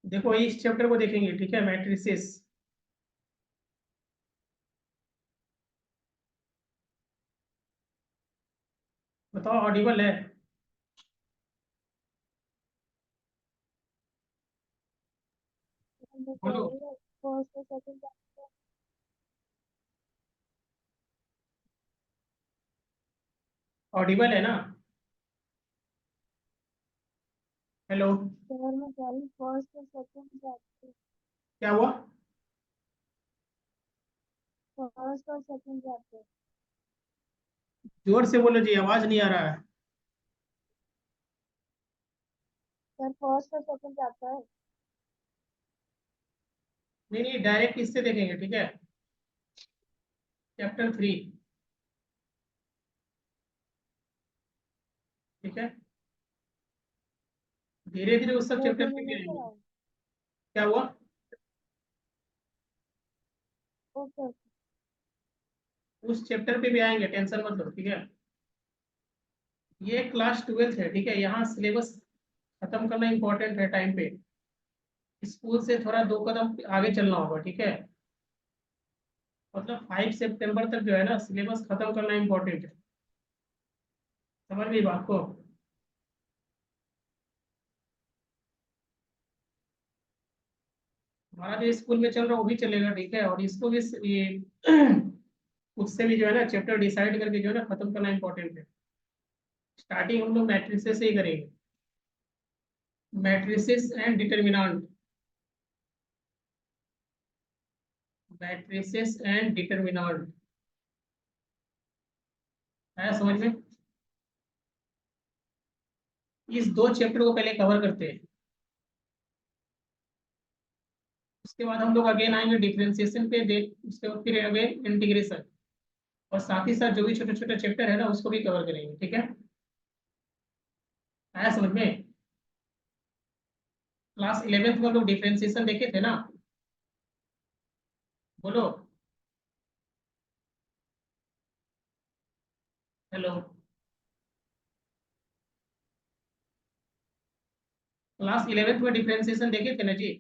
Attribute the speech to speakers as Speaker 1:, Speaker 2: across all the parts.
Speaker 1: देखो इस चैप्टर को देखेंगे, ठीक है, मैट्रिसेस। बताओ, ऑडिबल है? बोलो।
Speaker 2: फर्स्ट और सेकंड चैप्टर।
Speaker 1: ऑडिबल है ना? हेलो?
Speaker 2: शहर में कह रही फर्स्ट और सेकंड चैप्टर।
Speaker 1: क्या हुआ?
Speaker 2: फर्स्ट और सेकंड चैप्टर।
Speaker 1: जोर से बोलो जी, आवाज नहीं आ रहा है।
Speaker 2: सर फर्स्ट और सेकंड चैप्टर है।
Speaker 1: नहीं नहीं, डायरेक्ट इससे देखेंगे, ठीक है। चैप्टर 3। ठीक है, धीरे धीरे उस सब चैप्टर
Speaker 2: मोदी ने
Speaker 1: पे भी
Speaker 2: नहीं
Speaker 1: आएंगे।
Speaker 2: कराया।
Speaker 1: क्या हुआ?
Speaker 2: ओके।
Speaker 1: उस चैप्टर पे भी आएंगे, टेंशन मत लो, ठीक है। ये क्लास 12th है, ठीक है। यहाँ सिलेबस खत्म करना इंपॉर्टेंट है टाइम पे। स्कूल से थोड़ा 2 कदम आगे चलना होगा, ठीक है। मतलब 5 सितंबर तक जो है ना, सिलेबस खत्म करना इंपॉर्टेंट है। समझ गई बात को? हमारा जो स्कूल में चल रहा है वो भी चलेगा, ठीक है। और इसको भी ये उससे भी जो है ना, चैप्टर डिसाइड करके जो है ना, खत्म करना इंपॉर्टेंट है। स्टार्टिंग हम लोग मैट्रिसेस से ही करेंगे। Matrices and determinant. Matrices and determinant. है समझ में? इस 2 चैप्टर को पहले कवर करते हैं। उसके बाद हम लोग अगेन आएंगे डिफरेंशिएशन पे, देख उसके बाद फिर अगेन इंटीग्रेशन। और साथ ही साथ जो भी छोटे छोटे चैप्टर है ना, उसको भी कवर करेंगे, ठीक है। आया समझ में? क्लास 11th में हम लोग डिफरेंशिएशन देखे थे ना? बोलो। हेलो? क्लास 11th में डिफरेंशिएशन देखे थे ना जी?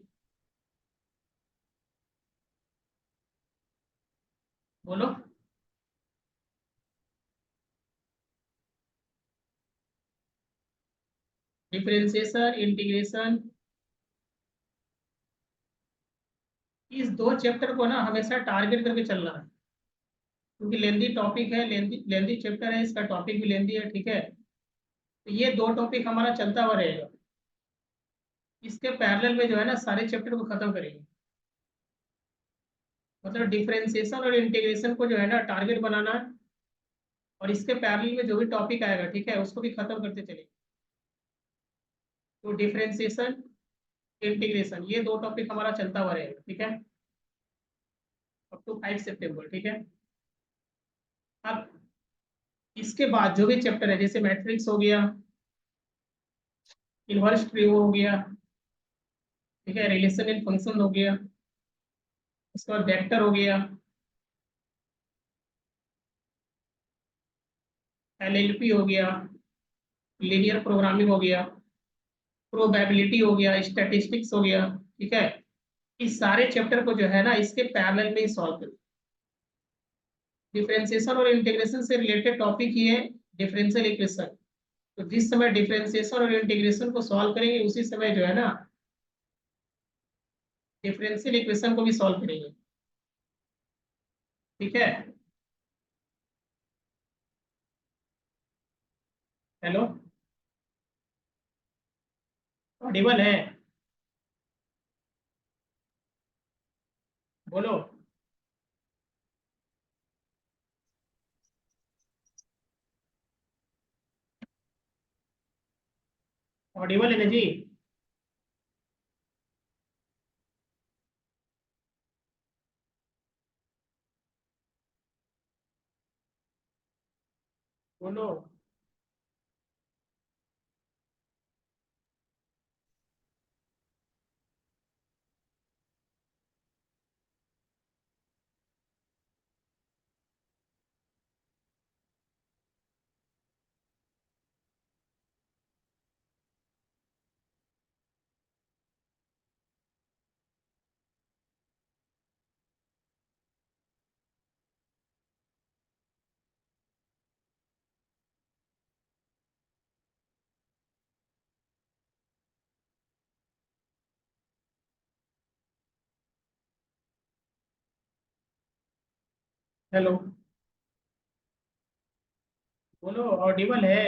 Speaker 1: बोलो। डिफरेंशिएशन, इंटीग्रेशन, इस 2 चैप्टर को ना हमेशा टारगेट करके चलना है। क्योंकि लेंदी टॉपिक है, लेंदी लेंदी चैप्टर है, इसका टॉपिक भी लेंदी है, ठीक है। तो ये 2 टॉपिक हमारा चलता हुआ रहेगा। इसके पैरेलल में जो है ना, सारे चैप्टर को खत्म करेंगे। मतलब डिफरेंशिएशन और इंटीग्रेशन को जो है ना, टारगेट बनाना है। और इसके पैरेलल में जो भी टॉपिक आएगा, ठीक है, उसको भी खत्म करते चलेंगे। तो डिफरेंशिएशन, इंटीग्रेशन, ये 2 टॉपिक हमारा चलता हुआ रहेगा, ठीक है। अप टू 5 सितंबर, ठीक है। अब इसके बाद जो भी चैप्टर है, जैसे मैट्रिक्स हो गया, इनवर्स ट्री हो गया, ठीक है, रिलेशन इन फंक्शन हो गया, उसके बाद वेक्टर हो गया, एलएलपी हो गया, लीनियर प्रोग्रामिंग हो गया, प्रोबेबिलिटी हो गया, स्टैटिस्टिक्स हो गया, ठीक है। इस सारे चैप्टर को जो है ना, इसके पैरेलल में ही सॉल्व करें। डिफरेंशिएशन और इंटीग्रेशन से रिलेटेड टॉपिक ही है डिफरेंशियल इक्वेशन। तो जिस समय डिफरेंशिएशन और इंटीग्रेशन को सॉल्व करेंगे, उसी समय जो है ना, डिफरेंशियल इक्वेशन को भी सॉल्व करेंगे, ठीक है। हेलो? ऑडिबल है? बोलो। ऑडिबल है ना जी? बोलो। हेलो, बोलो, ऑडिबल है?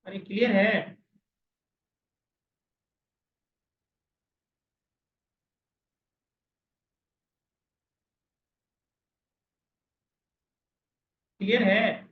Speaker 1: अरे क्लियर है? क्लियर है?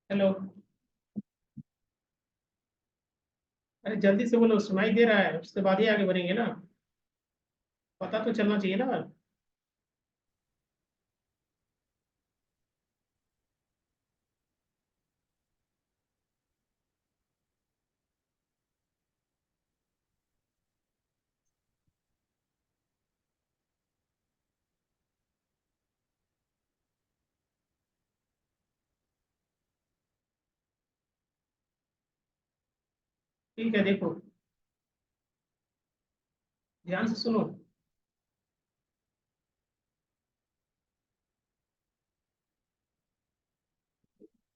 Speaker 1: हेलो, अरे जल्दी से बोलो, सुनाई दे रहा है, उसके बाद ही आगे बढ़ेंगे ना। पता तो चलना चाहिए ना। ठीक है, देखो, ध्यान से सुनो।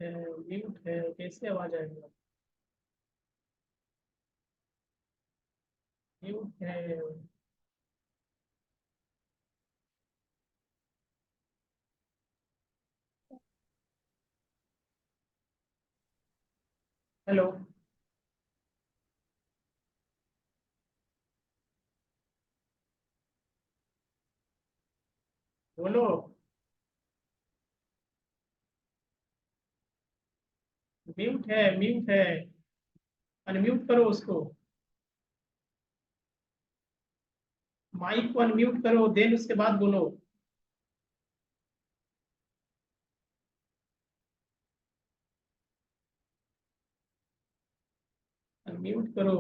Speaker 1: म्यूट है, कैसे आवाज आएगा? म्यूट है। हेलो, बोलो। म्यूट है, म्यूट है। अनम्यूट करो उसको। माइक को अनम्यूट करो, देन उसके बाद बोलो। अनम्यूट करो।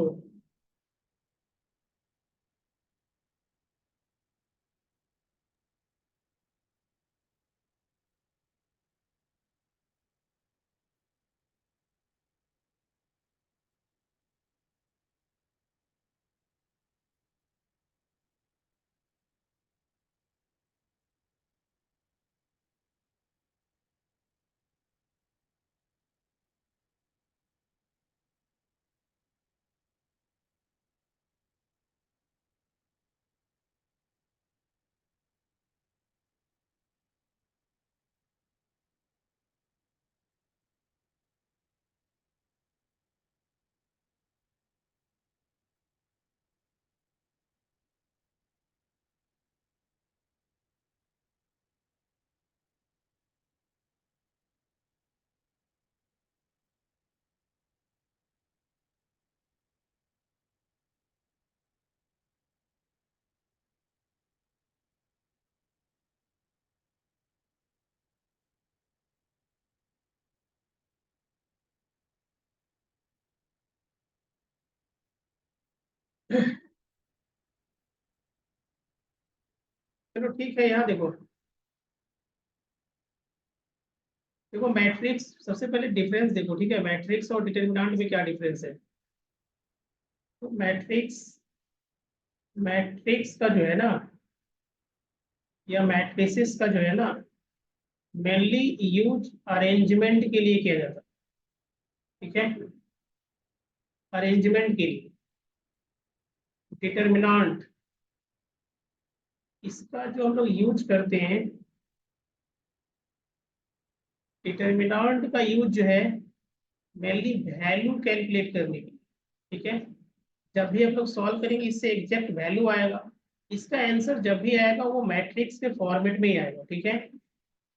Speaker 1: चलो ठीक है, यहाँ देखो। देखो मैट्रिक्स, सबसे पहले डिफरेंस देखो, ठीक है? मैट्रिक्स और डिटर्मिनेंट में क्या डिफरेंस है? तो मैट्रिक्स, मैट्रिक्स का जो है ना, या मैट्रिसेस का जो है ना, मेनली यूज अरेंजमेंट के लिए किया जाता है, ठीक है? अरेंजमेंट के लिए। डिटर्मिनेंट, इसका जो हम लोग यूज करते हैं, डिटर्मिनेंट का यूज जो है मेनली वैल्यू कैलकुलेट करने के लिए, ठीक है? जब भी हम लोग सॉल्व करेंगे, इससे एग्जैक्ट वैल्यू आएगा। इसका आंसर जब भी आएगा वो मैट्रिक्स के फॉर्मेट में ही आएगा, ठीक है?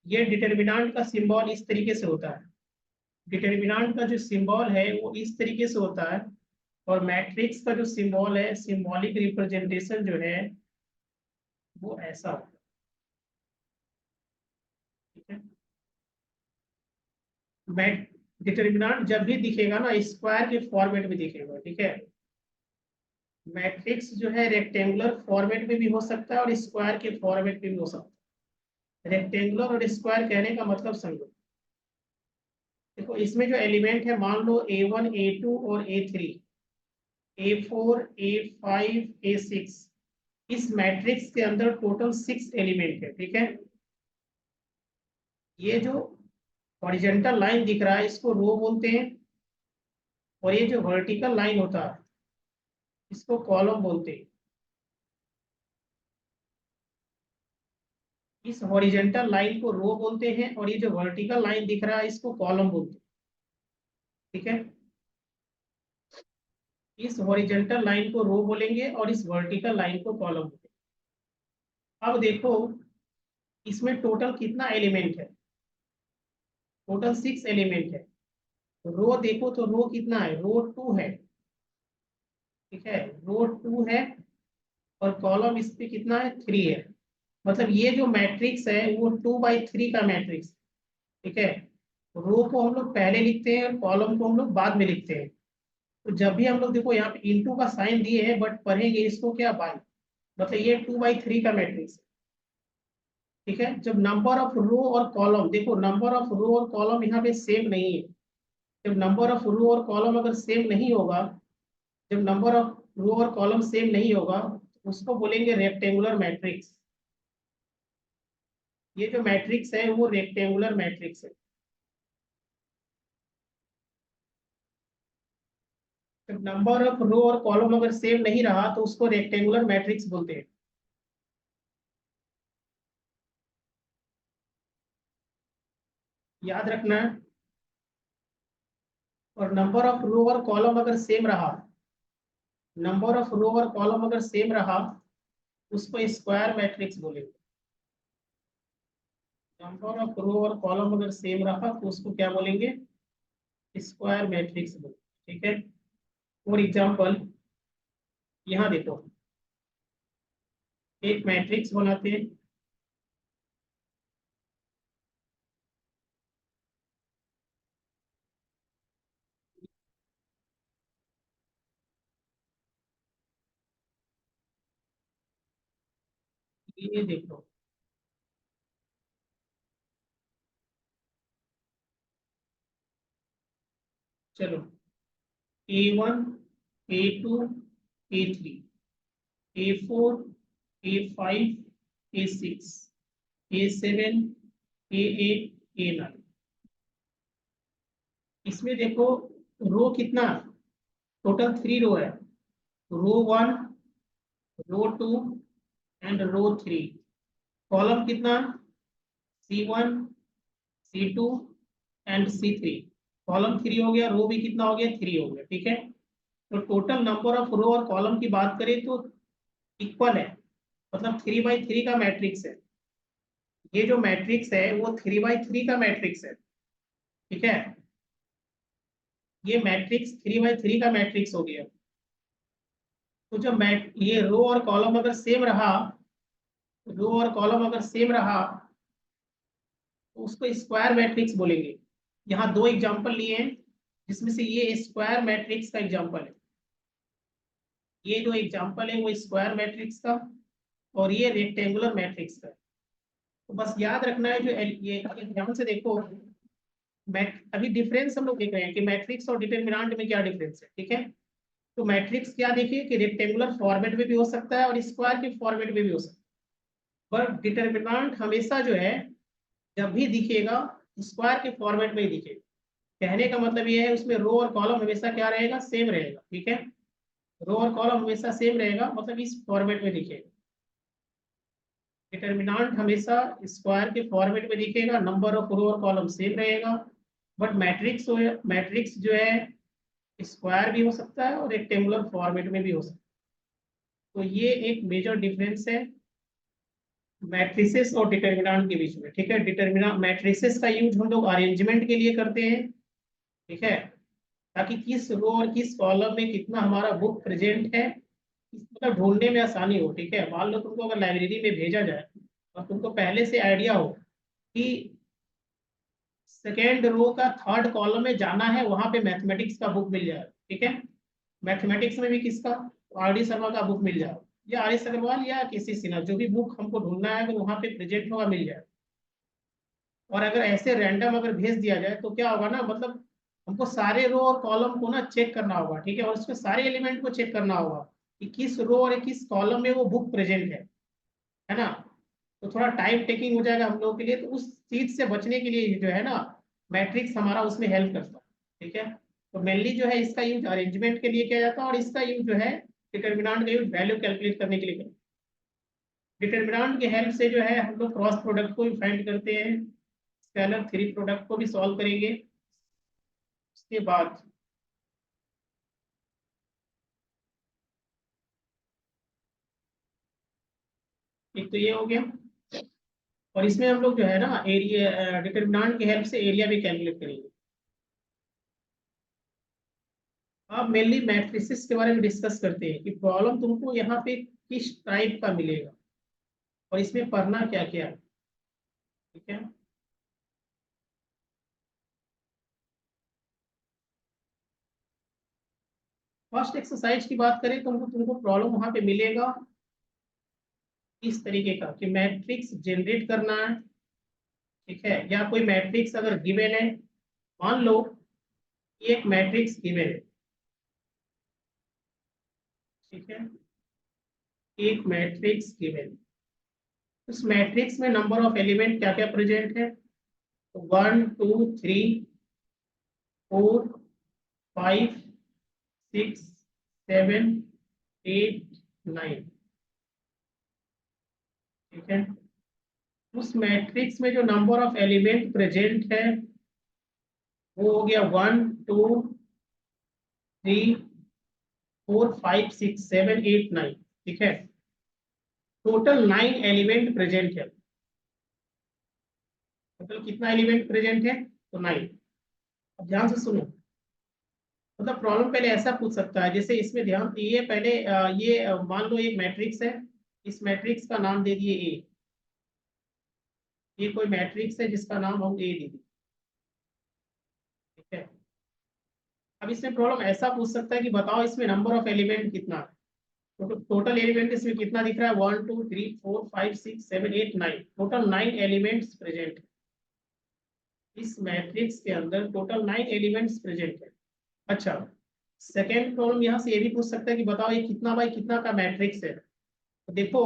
Speaker 1: ये डिटर्मिनेंट का सिंबल इस तरीके से होता है। डिटर्मिनेंट का जो सिंबल है वो इस तरीके से होता है, और मैट्रिक्स का जो सिंबल है, सिंबॉलिक रिप्रेजेंटेशन जो है वो ऐसा होता है। ठीक है, मैट डिटर्मिनेंट जब भी दिखेगा ना स्क्वायर के फॉर्मेट में दिखेगा। ठीक है, मैट्रिक्स जो है रेक्टेंगुलर फॉर्मेट में भी हो सकता है और स्क्वायर के फॉर्मेट में भी हो सकता है। रेक्टेंगुलर और स्क्वायर कहने का मतलब समझो। देखो इसमें जो एलिमेंट है, मान लो A1 A2 और A3, A4 A5 A6, इस मैट्रिक्स के अंदर टोटल 6 एलिमेंट है। ठीक है, ये जो हॉरिजॉन्टल लाइन दिख रहा है इसको रो बोलते हैं, और ये जो वर्टिकल लाइन होता है इसको कॉलम बोलते हैं। इस हॉरिजॉन्टल लाइन को रो बोलते हैं, और ये जो वर्टिकल लाइन दिख रहा है इसको कॉलम बोलते हैं। ठीक है, इस हॉरिजॉन्टल लाइन को रो बोलेंगे और इस वर्टिकल लाइन को कॉलम बोलेंगे। अब देखो इसमें टोटल कितना एलिमेंट है, टोटल 6 एलिमेंट है। रो देखो तो रो कितना है, रो 2 है। ठीक है, रो 2 है, और कॉलम इस पे कितना है, 3 है। मतलब ये जो मैट्रिक्स है वो 2/3 का मैट्रिक्स। ठीक है, रो को हम लोग पहले लिखते हैं और कॉलम को हम लोग बाद में लिखते हैं। तो जब भी हम लोग देखो यहाँ पे इंटू का साइन दिए हैं, बट पढ़ेंगे इसको क्या, बाय। मतलब ये 2/3 का मैट्रिक्स है। ठीक है, जब नंबर ऑफ रो और कॉलम, देखो नंबर ऑफ रो और कॉलम यहाँ पे सेम नहीं है। जब नंबर ऑफ रो और कॉलम अगर सेम नहीं होगा, जब नंबर ऑफ रो और कॉलम सेम नहीं होगा, उसको बोलेंगे रेक्टेंगुलर मैट्रिक्स। ये जो मैट्रिक्स है वो रेक्टेंगुलर मैट्रिक्स है। जब नंबर ऑफ रो और कॉलम अगर सेम नहीं रहा तो उसको रेक्टेंगुलर मैट्रिक्स बोलते हैं। याद रखना है। और नंबर ऑफ रो और कॉलम अगर सेम रहा, नंबर ऑफ रो और कॉलम अगर सेम रहा, उसको स्क्वायर मैट्रिक्स बोलेंगे। नंबर ऑफ रो और कॉलम अगर सेम रहा तो उसको क्या बोलेंगे, स्क्वायर मैट्रिक्स बोलेंगे। ठीक है, फॉर एग्जाम्पल यहाँ देखो, एक मैट्रिक्स बनाते हैं। ये देखो, चलो A1 A2 A3 A4 A5 A6 A7 A8 A9। इसमें देखो रो कितना, टोटल 3 रो है। रो 1, रो 2 एंड रो 3। कॉलम कितना, C1 C2 and C3। Column 3 हो गया, रो भी कितना हो गया, 3 हो गया। ठीक है, तो टोटल नंबर ऑफ रो और कॉलम की बात करें तो इक्वल है, मतलब 3/3 का मैट्रिक्स है। ये जो मैट्रिक्स है वो 3/3 का मैट्रिक्स है। ठीक है, ये मैट्रिक्स 3/3 का मैट्रिक्स हो गया। तो जब मैट ये रो और कॉलम अगर सेम रहा, रो और कॉलम अगर सेम रहा तो उसको स्क्वायर मैट्रिक्स बोलेंगे। यहाँ 2 एग्जांपल लिए हैं, जिसमें से ये स्क्वायर मैट्रिक्स का एग्जांपल है। ये जो एग्जांपल है वो स्क्वायर मैट्रिक्स का, और ये रेक्टेंगुलर मैट्रिक्स का। तो बस याद रखना है, जो ये ध्यान से देखो। मैट अभी डिफरेंस हम लोग देख रहे हैं कि मैट्रिक्स और डिटरमिनेंट में क्या डिफरेंस है। ठीक है, तो मैट्रिक्स क्या देखिए कि रेक्टेंगुलर फॉर्मेट में भी हो सकता है और स्क्वायर के फॉर्मेट में भी हो सकता है। पर डिटरमिनेंट हमेशा जो है जब भी दिखेगा स्क्वायर के फॉर्मेट में ही दिखेगा। कहने का मतलब ये है उसमें रो और कॉलम हमेशा क्या रहेगा, सेम रहेगा। ठीक है, रो और कॉलम हमेशा सेम रहेगा, मतलब इस फॉर्मेट में दिखेगा। डिटरमिनेंट हमेशा स्क्वायर के फॉर्मेट में दिखेगा, नंबर ऑफ रो और कॉलम सेम रहेगा। बट मैट्रिक्स जो है स्क्वायर भी हो सकता है और रेक्टेंगुलर फॉर्मेट में भी हो सकता है। तो ये एक मेजर डिफरेंस है मैट्रिसेस और डिटरमिनेंट के बीच में। ठीक है, डिटरमिनेंट मैट्रिसेस का यूज हम लोग अरेंजमेंट के लिए करते हैं, ठीक है, ताकि किस रो और किस कॉलम में कितना हमारा बुक प्रेजेंट है, मतलब ढूंढने में आसानी हो। ठीक है, मान लो तुमको अगर लाइब्रेरी में भेजा जाए और तुमको पहले से आइडिया हो कि सेकेंड रो का थर्ड कॉलम में जाना है, वहां पे मैथमेटिक्स का बुक मिल जाए। ठीक है, मैथमेटिक्स में भी किसका, आर डी शर्मा का बुक मिल जाए, या आर एस अग्रवाल या केसी सिन्हा, जो भी बुक हमको ढूंढना है अगर वहां पे प्रेजेंट होगा मिल जाए। और अगर ऐसे रैंडम अगर भेज दिया जाए तो क्या होगा ना, मतलब हमको सारे रो और कॉलम को ना चेक करना होगा। ठीक है, और उसमें सारे एलिमेंट को चेक करना होगा कि किस रो और किस कॉलम में वो बुक प्रेजेंट है ना। तो थोड़ा टाइम टेकिंग हो जाएगा हम लोगों के लिए, तो उस चीज से बचने के लिए जो है ना, मैट्रिक्स हमारा उसमें हेल्प करता है। ठीक है, तो मेनली जो है इसका यूज अरेंजमेंट के लिए किया जाता है, और इसका यूज जो है डिटर्मिनेंट का यूज वैल्यू कैलकुलेट करने के लिए करते हैं। डिटर्मिनेंट की हेल्प से जो है हम लोग क्रॉस प्रोडक्ट को भी फाइंड करते हैं, स्केलर थ्री प्रोडक्ट को भी सॉल्व करेंगे। उसके बाद एक तो ये हो गया, और इसमें हम लोग जो है ना एरिया डिटर्मिनेंट की हेल्प से एरिया भी कैलकुलेट करेंगे। अब मेनली मैट्रिसेस के बारे में डिस्कस करते हैं कि प्रॉब्लम तुमको यहाँ पे किस टाइप का मिलेगा और इसमें पढ़ना क्या क्या है। ठीक है, फर्स्ट एक्सरसाइज की बात करें तो तुमको प्रॉब्लम वहां पे मिलेगा इस तरीके का कि मैट्रिक्स जनरेट करना है। ठीक है, या कोई मैट्रिक्स अगर गिवन है, मान लो ये एक मैट्रिक्स गिवन है। ठीक है, एक मैट्रिक्स गिवन, उस मैट्रिक्स में नंबर ऑफ एलिमेंट क्या क्या प्रेजेंट है, तो 1 2 3 4 5 6 7 8 9। ठीक है, उस मैट्रिक्स में जो नंबर ऑफ एलिमेंट प्रेजेंट है वो हो गया 1 2 3 4 5 6 7 8 9। ठीक है, टोटल 9 एलिमेंट प्रेजेंट है। टोटल कितना एलिमेंट प्रेजेंट है, तो 9। अब ध्यान से सुनो, मतलब प्रॉब्लम पहले ऐसा पूछ सकता है, जैसे इसमें ध्यान दिए पहले मान लो एक मैट्रिक्स है, इस मैट्रिक्स का नाम दे दिए ए। ये कोई मैट्रिक्स है जिसका नाम हम ए दे दिए। ठीक है, अब इसमें प्रॉब्लम ऐसा पूछ सकता है कि बताओ इसमें नंबर ऑफ एलिमेंट कितना है। तो टोटल एलिमेंट इसमें कितना दिख रहा है, 1 2 3 4 5 6 7 8 9, टोटल 9 एलिमेंट्स प्रेजेंट है। इस मैट्रिक्स के अंदर टोटल 9 एलिमेंट्स प्रेजेंट है। अच्छा, सेकेंड प्रॉब्लम यहाँ से ये भी पूछ सकता है कि बताओ ये कितना बाई कितना का मैट्रिक्स है। तो देखो,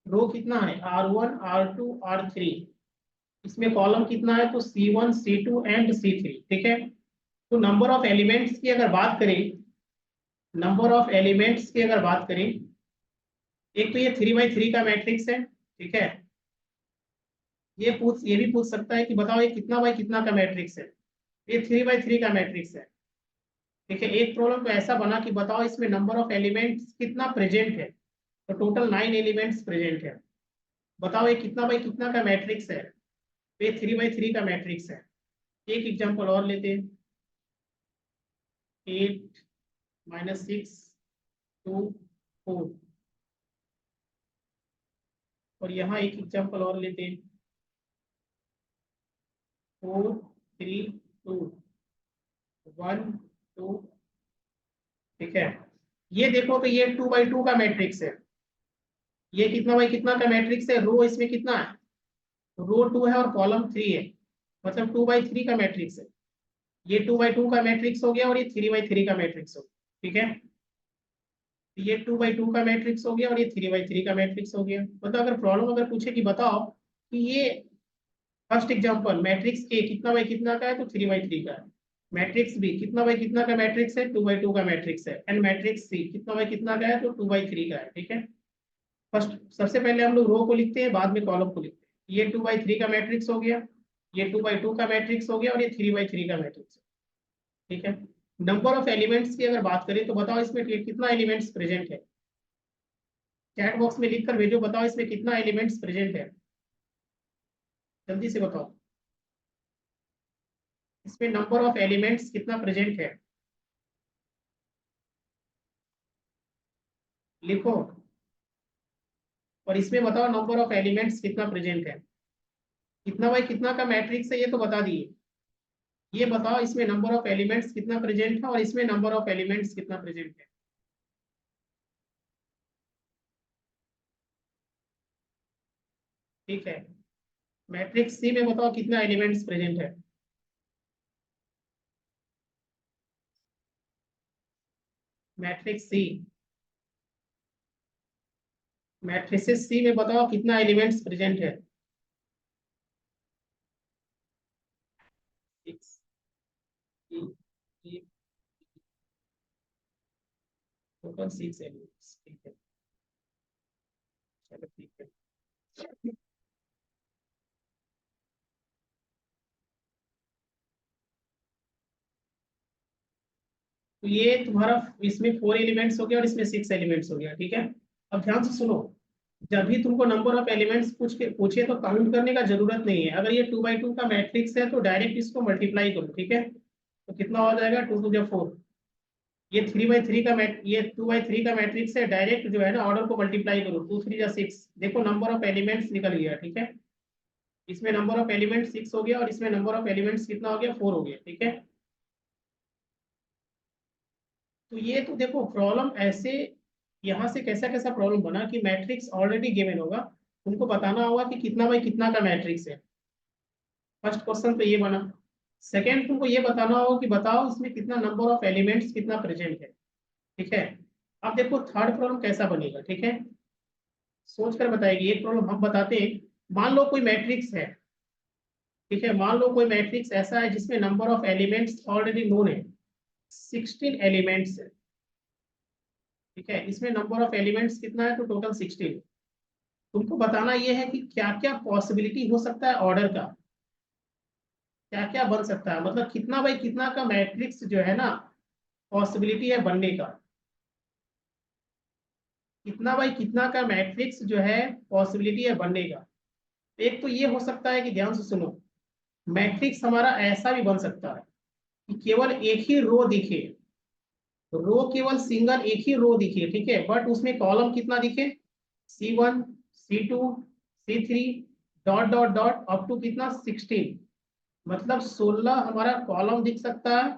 Speaker 1: रो कितना है, R1 R2 R3, इसमें कॉलम कितना है, तो C1 C2 एंड C3। ठीक है, तो नंबर ऑफ एलिमेंट्स की अगर बात करें, नंबर ऑफ एलिमेंट्स की अगर बात करें, एक तो ये 3 बाई 3 का मैट्रिक्स है। ठीक है, ये भी पूछ सकता है कि बताओ ये कितना बाई कितना का मैट्रिक्स है, ये 3 बाई 3 का मैट्रिक्स है। ठीक है, एक प्रॉब्लम तो ऐसा बना कि बताओ इसमें नंबर ऑफ एलिमेंट्स कितना प्रेजेंट है, तो टोटल 9 एलिमेंट्स प्रेजेंट है। बताओ ये कितना बाई कितना का मैट्रिक्स है, तो ये 3 बाई 3 का मैट्रिक्स है। एक एग्जांपल और लेते हैं, 8 - 6 2 4, और यहाँ एक एग्जांपल और लेते हैं, 4 3 2 1 2। ठीक है, ये देखो तो ये 2 बाई 2 का मैट्रिक्स है। ये कितना बाई कितना का मैट्रिक्स है, रो इसमें कितना है, रो 2 है और कॉलम 3 है, मतलब 2 बाई 3 का मैट्रिक्स है। ये 2 बाई 2 का मैट्रिक्स हो गया और ये 3 बाई 3 का मैट्रिक्स हो गया। ठीक है, तो ये 2 बाई 2 का मैट्रिक्स हो गया और ये 3 बाई 3 का मैट्रिक्स हो गया। मतलब अगर प्रॉब्लम अगर पूछे कि बताओ कि ये फर्स्ट एग्जांपल मैट्रिक्स ए कितना बाई कितना का है, तो 3 बाई 3 का है। मैट्रिक्स बी कितना बाई कितना का मैट्रिक्स है, 2 बाई 2 का मैट्रिक्स है। एंड मैट्रिक्स सी कितना बाई कितना का है, तो 2 बाई 3 का है। ठीक है, फर्स्ट सबसे पहले हम लोग रो को लिखते हैं, बाद में कॉलम को लिखते हैं। ये 2 बाई 3 का मैट्रिक्स हो गया, ये 2 बाई 2 का मैट्रिक्स हो गया, और ये 3 बाई 3 का मैट्रिक्स। ठीक है, नंबर ऑफ एलिमेंट्स की अगर बात करें तो बताओ इसमें कितना एलिमेंट्स प्रेजेंट है। चैट बॉक्स में लिख कर भेजो, बताओ इसमें कितना एलिमेंट्स प्रेजेंट है, जल्दी से बताओ। इसमें नंबर ऑफ एलिमेंट्स कितना प्रेजेंट है, लिखो। और इसमें बताओ नंबर ऑफ एलिमेंट्स कितना प्रेजेंट है, कितना बाई कितना का मैट्रिक्स है ये तो बता दिए। ये बताओ इसमें नंबर ऑफ एलिमेंट्स कितना प्रेजेंट है और इसमें नंबर ऑफ एलिमेंट्स कितना प्रेजेंट है। ठीक है, मैट्रिक्स सी में बताओ कितना एलिमेंट्स प्रेजेंट है। मैट्रिक्स सी, मैट्रिसेस सी में बताओ कितना एलिमेंट्स प्रेजेंट है। 6, टोटल 6 एलिमेंट्स। ठीक है, चलो ठीक है। तो ये तुम्हारा इसमें 4 एलिमेंट्स हो गया और इसमें 6 एलिमेंट्स हो गया। ठीक है, अब ध्यान से सुनो, जब भी तुमको नंबर ऑफ एलिमेंट्स पूछे तो काउंट करने का जरूरत नहीं है। अगर ये 2 by 2 का मैट्रिक्स है तो डायरेक्ट इसको मल्टीप्लाई करो। ठीक है, तो कितना हो जाएगा, 2 to the 4। ये 3 by 3 का ये 2 by 3 का मैट्रिक्स है, डायरेक्ट जो है ना ऑर्डर को मल्टीप्लाई करो, 2 3 जा 6। देखो नंबर ऑफ एलिमेंट्स निकल गया। ठीक है, इसमें नंबर ऑफ एलिमेंट्स 6 हो गया और इसमें नंबर ऑफ एलिमेंट्स कितना हो गया, 4 हो गया। ठीक है, तो ये तो देखो प्रॉब्लम ऐसे, यहाँ से कैसा कैसा प्रॉब्लम बना कि मैट्रिक्स ऑलरेडी गिवन होगा, तुमको बताना होगा कि कितना बाई कितना का मैट्रिक्स है। फर्स्ट क्वेश्चन तो ये बना। सेकंड तुमको ये बताना होगा कि बताओ इसमें कितना नंबर ऑफ एलिमेंट्स कितना प्रेजेंट है। ठीक है, अब देखो थर्ड प्रॉब्लम कैसा बनेगा। ठीक है, सोच कर बताएगी। एक प्रॉब्लम हम बताते हैं, मान लो कोई मैट्रिक्स है। ठीक है, मान लो कोई मैट्रिक्स ऐसा है जिसमें number of elements already known है, 16 एलिमेंट्स है। ठीक है, इसमें नंबर ऑफ एलिमेंट्स कितना है, तो टोटल 16। तुमको बताना ये है कि क्या क्या पॉसिबिलिटी हो सकता है ऑर्डर का, क्या क्या बन सकता है, मतलब कितना बाई कितना का मैट्रिक्स जो है ना पॉसिबिलिटी है बनने का। कितना बाई कितना का मैट्रिक्स जो है पॉसिबिलिटी है बनने का। एक तो ये हो सकता है कि ध्यान से सुनो, मैट्रिक्स हमारा ऐसा भी बन सकता है कि केवल एक ही रो दिखे, रो केवल सिंगल एक ही रो दिखे। ठीक है, बट उसमें कॉलम कितना दिखे, C1 C2 C3 dot dot dot up to कितना 16, मतलब 16 हमारा कॉलम दिख सकता है।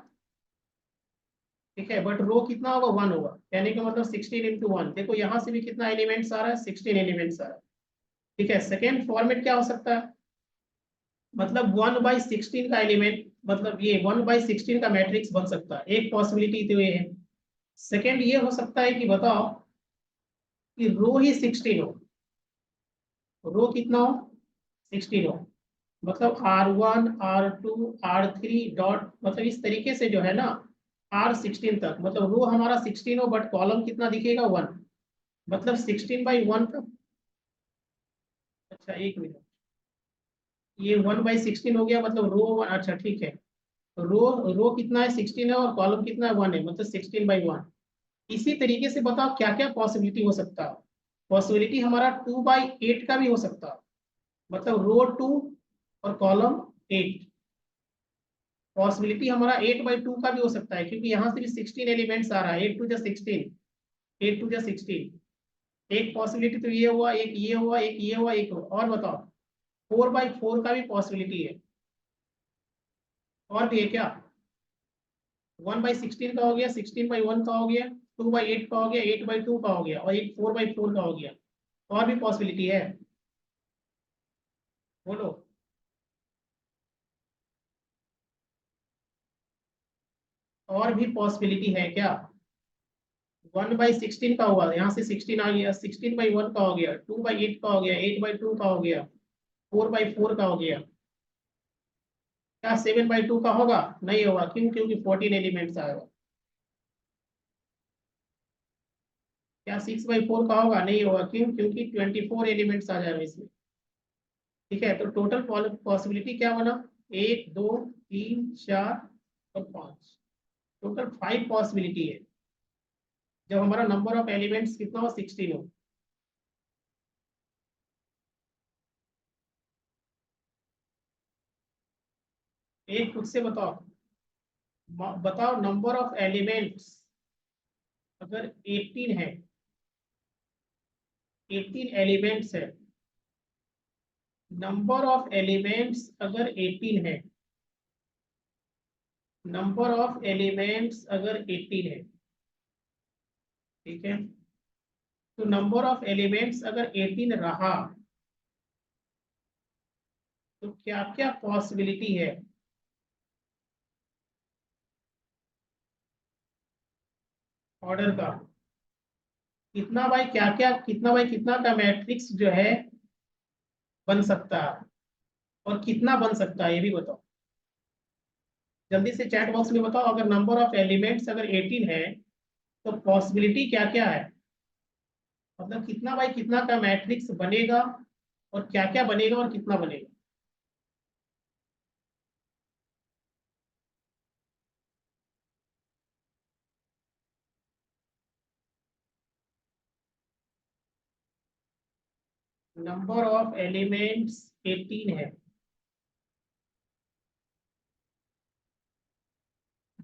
Speaker 1: ठीक है, बट रो कितना होगा, 1 होगा, यानी कि मतलब 16 × 1। देखो यहाँ से भी कितना एलिमेंट्स आ रहा है, 16 एलिमेंट्स आ रहा है। ठीक है, सेकेंड फॉर्मेट क्या हो सकता है, मतलब 1/16 का एलिमेंट, मतलब ये 1/16 का मैट्रिक्स बन सकता है। एक पॉसिबिलिटी तो ये है। सेकेंड ये हो सकता है कि बताओ कि रो ही 16 हो, रो कितना हो, 16 हो, मतलब R1 R2 R3 डॉट, मतलब इस तरीके से जो है ना R16 तक, मतलब रो हमारा 16 हो बट कॉलम कितना दिखेगा, 1, मतलब 16/1 का। अच्छा एक मिनट, ये 1/16 हो गया, मतलब रो 1। अच्छा ठीक है, रो रो कितना है, 16 है और कॉलम कितना है, 1 है, मतलब 16/1। इसी तरीके से बताओ क्या क्या पॉसिबिलिटी हो सकता है। पॉसिबिलिटी हमारा 2/8 का भी हो सकता है, मतलब रो 2 और कॉलम 8। पॉसिबिलिटी हमारा 8/2 का भी हो सकता है, क्योंकि यहाँ से भी 16 एलिमेंट्स आ रहा है, 8 2 जा 16, 8 2 जा 16। एक पॉसिबिलिटी तो ये हुआ, एक ये हुआ, एक ये हुआ, एक हुआ। और बताओ 4/4 का भी पॉसिबिलिटी है। और भी है क्या, 1/16 का हो गया, 16/1 का हो गया, 2/8 का हो गया, 8/2 का हो गया और एक 4/4 का हो गया। और भी पॉसिबिलिटी है, बोलो। और भी पॉसिबिलिटी है क्या, 1/16 का हुआ, यहाँ से 16 आ गया, 16/1 का हो गया, 2/8 का हो गया, 8/2 का हो गया, 4/4 का हो गया। क्या 7/2 का होगा, नहीं होगा, क्यों, क्योंकि 14 एलिमेंट्स आएगा। क्या 6/4 का होगा, नहीं होगा, क्यों, क्योंकि 24 एलिमेंट्स आ जाएगा इसमें। ठीक है, तो टोटल पॉसिबिलिटी क्या बना, 1 2 3 4 और 5, टोटल 5 पॉसिबिलिटी है जब हमारा नंबर ऑफ एलिमेंट्स कितना हो, 16 हो। एक खुद से बताओ, बताओ नंबर ऑफ एलिमेंट्स अगर 18 है, 18 एलिमेंट्स है, नंबर ऑफ एलिमेंट्स अगर 18 है, नंबर ऑफ एलिमेंट्स अगर 18 है, ठीक है, तो नंबर ऑफ एलिमेंट्स अगर 18 रहा तो क्या क्या पॉसिबिलिटी है ऑर्डर का, कितना बाई क्या क्या, कितना बाई कितना का मैट्रिक्स जो है बन सकता है, और कितना बन सकता है ये भी बताओ। जल्दी से चैट बॉक्स में बताओ, अगर नंबर ऑफ एलिमेंट्स अगर 18 है तो पॉसिबिलिटी क्या क्या है, मतलब कितना बाई कितना का मैट्रिक्स बनेगा, और क्या क्या बनेगा और कितना बनेगा। नंबर ऑफ एलिमेंट्स 18 है,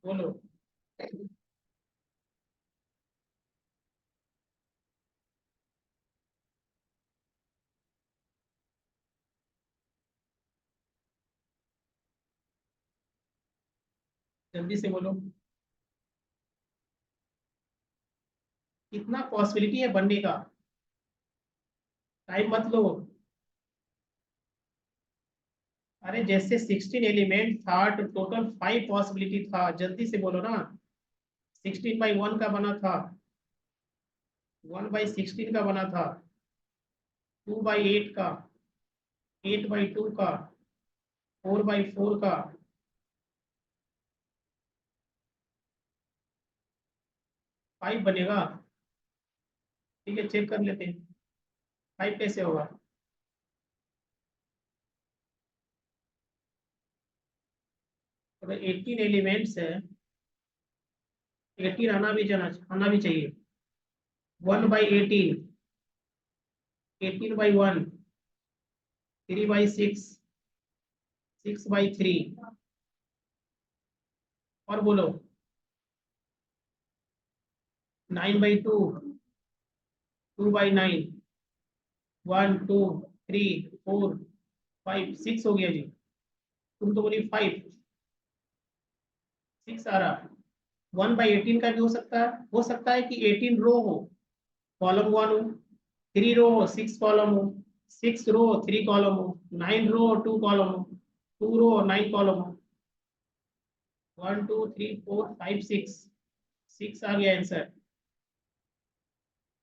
Speaker 1: बोलो। जल्दी से बोलो, कितना पॉसिबिलिटी है बनने का, टाइम मत लो। अरे जैसे 16 एलिमेंट था तो टोटल 5 पॉसिबिलिटी था, जल्दी से बोलो ना। 16/1 का बना था, 1/16 का बना था, 2/8 का, 8/2 का, 4/4 का, 5 बनेगा। ठीक है, चेक कर लेते हैं 5 कैसे होगा। अगर 18 एलिमेंट्स है, 18 आना भी चाहिए। 1/18, 18/1, 3/6, 6/3, और बोलो 9/2, 2/9, 1 2 3 4 5, 6 हो गया जी। तुम तो बोली 5, 6 आ रहा। 1/18 का भी हो सकता है कि 18 रो हो, कॉलम 1 हो, 3 रो हो, 6 कॉलम हो, 6 रो 3 कॉलम हो, 9 रो 2 कॉलम हो, 2 रो 9 कॉलम हो। 1 2 3 4 5 6, 6 आ गया आंसर।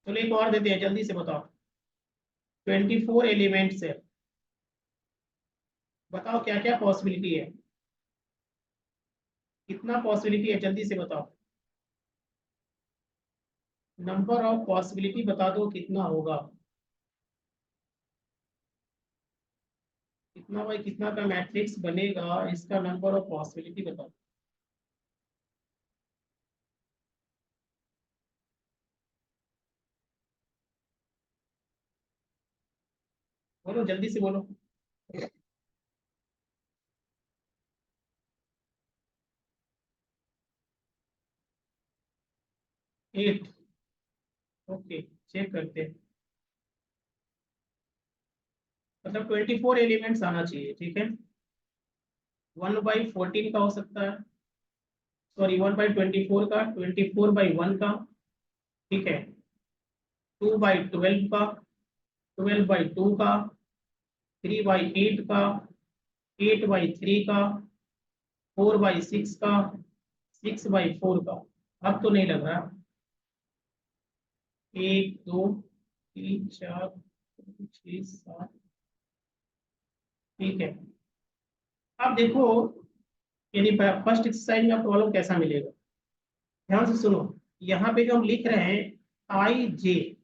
Speaker 1: चलो एक और देते हैं, जल्दी से बताओ। 24 एलिमेंट्स है, बताओ क्या क्या पॉसिबिलिटी है, कितना पॉसिबिलिटी है, जल्दी से बताओ। नंबर ऑफ पॉसिबिलिटी बता दो कितना होगा, कितना बाई कितना का मैट्रिक्स बनेगा, इसका नंबर ऑफ पॉसिबिलिटी बताओ। बोलो जल्दी से बोलो। 8, ओके, चेक करते हैं। मतलब 24 एलिमेंट्स आना चाहिए, ठीक है। 1/14 का हो सकता है, सॉरी 1/24 का, 24/1 का, ठीक है, 2/12 का, 12/2 का, 3/8 का, 8/3 का, 4/6 का, 6/4 का। अब तो नहीं लग रहा। 1 2 3 4 5 6 7, ठीक है। अब देखो, यानी फर्स्ट एक्सरसाइज में प्रॉब्लम कैसा मिलेगा, ध्यान से सुनो। यहाँ पे जो हम लिख रहे हैं I J,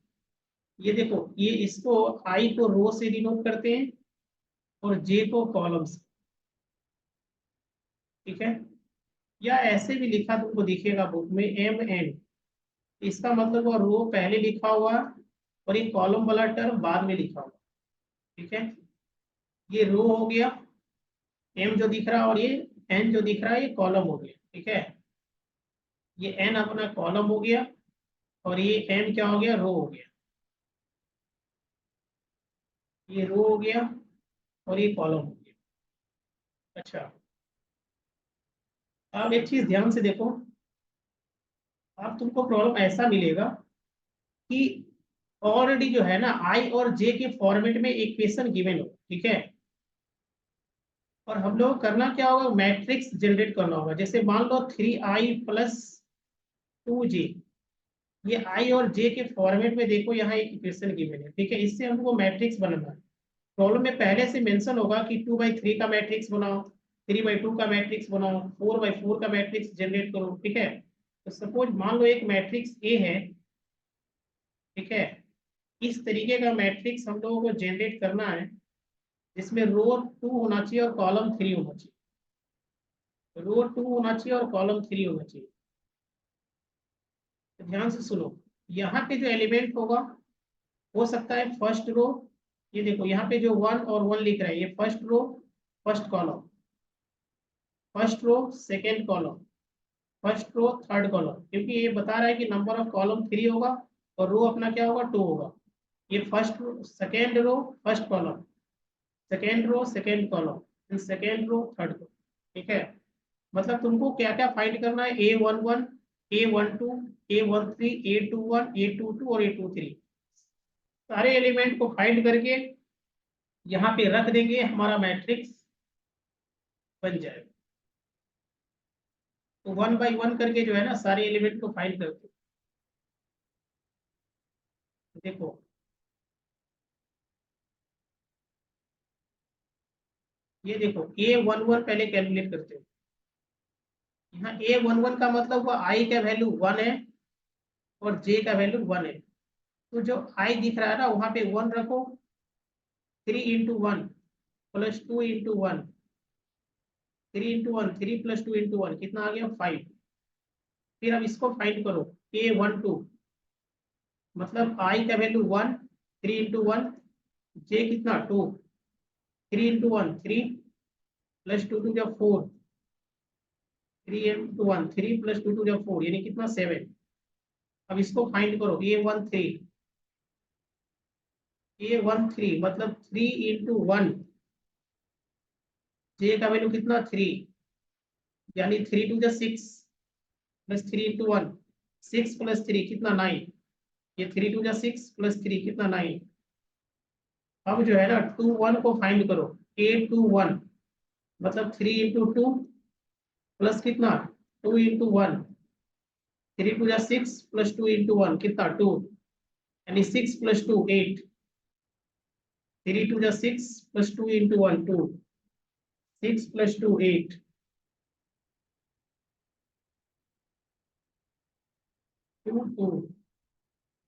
Speaker 1: ये देखो, ये इसको I को रो से डिनोट करते हैं और J को कॉलम से, ठीक है। या ऐसे भी लिखा तुमको दिखेगा बुक में MN, इसका मतलब वो रो पहले लिखा हुआ और ये कॉलम वाला टर्म बाद में लिखा हुआ, ठीक है। ये रो हो गया, M जो दिख रहा, और ये n जो दिख रहा है ये कॉलम हो गया, ठीक है, ये n अपना कॉलम हो गया और ये m क्या हो गया, रो हो गया, ये रो हो गया और ये कॉलम हो गया। अच्छा, अब एक चीज ध्यान से देखो, अब तुमको प्रॉब्लम ऐसा मिलेगा कि ऑलरेडी जो है ना आई और जे के फॉर्मेट में इक्वेशन गिवन हो, ठीक है, और हम लोग करना क्या होगा, मैट्रिक्स जनरेट करना होगा। जैसे मान लो 3i प्लस 2j, ये आई और जे के फॉर्मेट में देखो यहाँ एक इक्वेशन गिवन है, ठीक है, इससे हमको मैट्रिक्स बनाना है। प्रॉब्लम में पहले से मेंशन होगा कि 2/3 का मैट्रिक्स बनाओ, 3/2 का मैट्रिक्स बनाओ, 4/4 का मैट्रिक्स जनरेट करो, ठीक है। तो सपोज मान लो एक मैट्रिक्स ए है, ठीक है, इस तरीके का मैट्रिक्स हम लोगों को जनरेट करना है जिसमें रो 2 होना चाहिए और कॉलम 3 होना चाहिए, रो 2 होना चाहिए और कॉलम 3 होना चाहिए। तो ध्यान से सुनो, यहाँ पे जो एलिमेंट होगा हो सकता है फर्स्ट रो, ये देखो यहाँ पे जो 1 और 1 लिख रहा है ये first row first column, first row second column, first row third column, क्योंकि ये बता रहा है कि नंबर ऑफ कॉलम 3 होगा और रो अपना क्या होगा, 2 होगा। ये first row second row first column, second row second column, second row third column, ठीक है। मतलब तुमको क्या क्या फाइंड करना है, A11, A12, A13, A21, A22 और A23, सारे एलिमेंट को फाइंड करके यहाँ पे रख देंगे, हमारा मैट्रिक्स बन जाएगा। तो 1 बाई 1 करके जो है ना सारे एलिमेंट को फाइंड करते हैं। देखो ये देखो A11 पहले कैलकुलेट करते हो, यहाँ A11 का मतलब हुआ आई का वैल्यू 1 है और जे का वैल्यू 1 है। तो जो आई दिख रहा है ना वहां पे 1 रखो, 3 into 1 plus 2 into 1, 3 into 1, 3 plus 2 into 1 कितना आ गया, 5। फिर अब इसको फाइंड करो, A12 मतलब आई का वैल्यू 1, 3 इंटू 1, जे कितना 2, 3 इंटू 1 3 प्लस 2 टू जब 4, 3 इंटू 1 3 प्लस 2 टू जब 4 यानी कितना 7। अब इसको फाइंड करो, A13 मतलब 3 इंटू 1, जे का वैल्यू कितना 3 यानी 3 टू 6 प्लस 3 इंटू 1, 6 प्लस 3 कितना 9, ये 3 टू 6 प्लस 3 कितना 9। अब जो है ना 2 1 को फाइंड करो, A21 मतलब 3 इंटू 2 प्लस कितना 2 इंटू 1, 3 टू 6 प्लस 2 इंटू 1 कितना 2 यानी 6 plus 2 8, 3 two 6 plus 2 into 1 2, 6 plus 2 8, 2 2,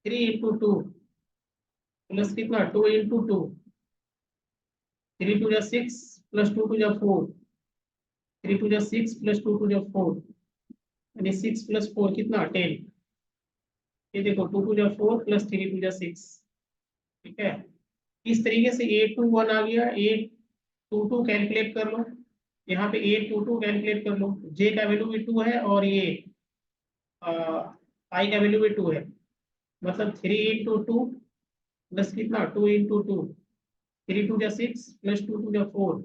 Speaker 1: 3 into 2 plus कितना 2 into 2, 3 two 6 plus 2 two 4, 3 two 6 plus 2 two 4 यानी 6 प्लस 4 कितना 10। ये देखो 2 टू 4 प्लस 3 टू 6, ठीक है। इस तरीके से A21 आ गया, A22 कैलकुलेट कर लो, यहाँ पे A22 कैलकुलेट कर लो, जे का वैल्यू भी 2 है और ये आई का वैल्यू भी 2 है, मतलब 3 इंटू 2 प्लस कितना 2 इंटू 2, 3 टू 6 प्लस 2 टू 4।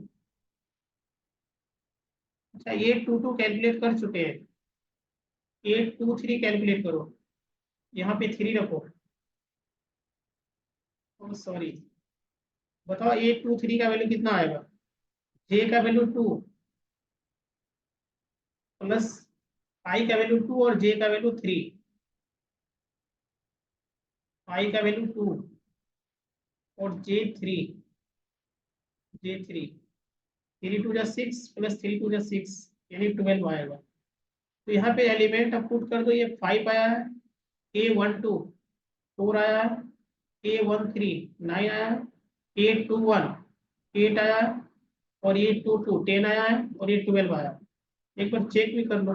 Speaker 1: अच्छा A22 कैलकुलेट कर चुके हैं, A23 कैलकुलेट करो, यहाँ पे 3 रखो, सॉरी बताओ A23 का वैल्यू कितना आएगा, जे का वैल्यू 2 प्लस आई का वैल्यू 2 और जे का वैल्यू 3, आई का वैल्यू 2 और जे थ्री 3 टू 6 प्लस 3 टू 6 यानी 12 आएगा। तो यहाँ पे एलिमेंट अब पुट कर दो, ये 5 आया है, A12 4 आया है, A13 9 आया है, A21 8 आया है और A22 10 आया है और ये 12 आया है। एक बार चेक भी कर लो।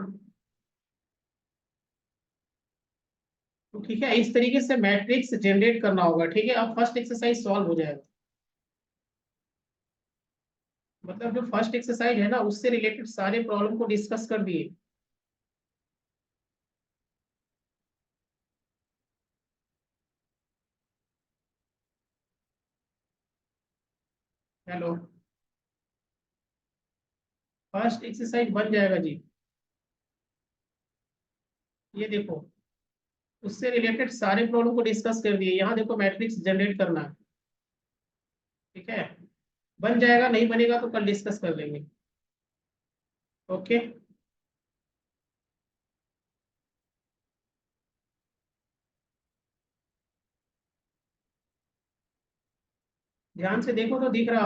Speaker 1: तो ठीक है, इस तरीके से मैट्रिक्स जनरेट करना होगा, ठीक है। अब फर्स्ट एक्सरसाइज सॉल्व हो जाएगा। मतलब जो फर्स्ट एक्सरसाइज है ना उससे रिलेटेड सारे प्रॉब्लम को डिस्कस कर दिए। हेलो, फर्स्ट एक्सरसाइज बन जाएगा जी। ये देखो, उससे रिलेटेड सारे प्रॉब्लम को डिस्कस कर दिए। यहाँ देखो मैट्रिक्स जनरेट करना है, ठीक है। बन जाएगा, नहीं बनेगा तो कल डिस्कस कर लेंगे। ओके। ध्यान से देखो तो दिख रहा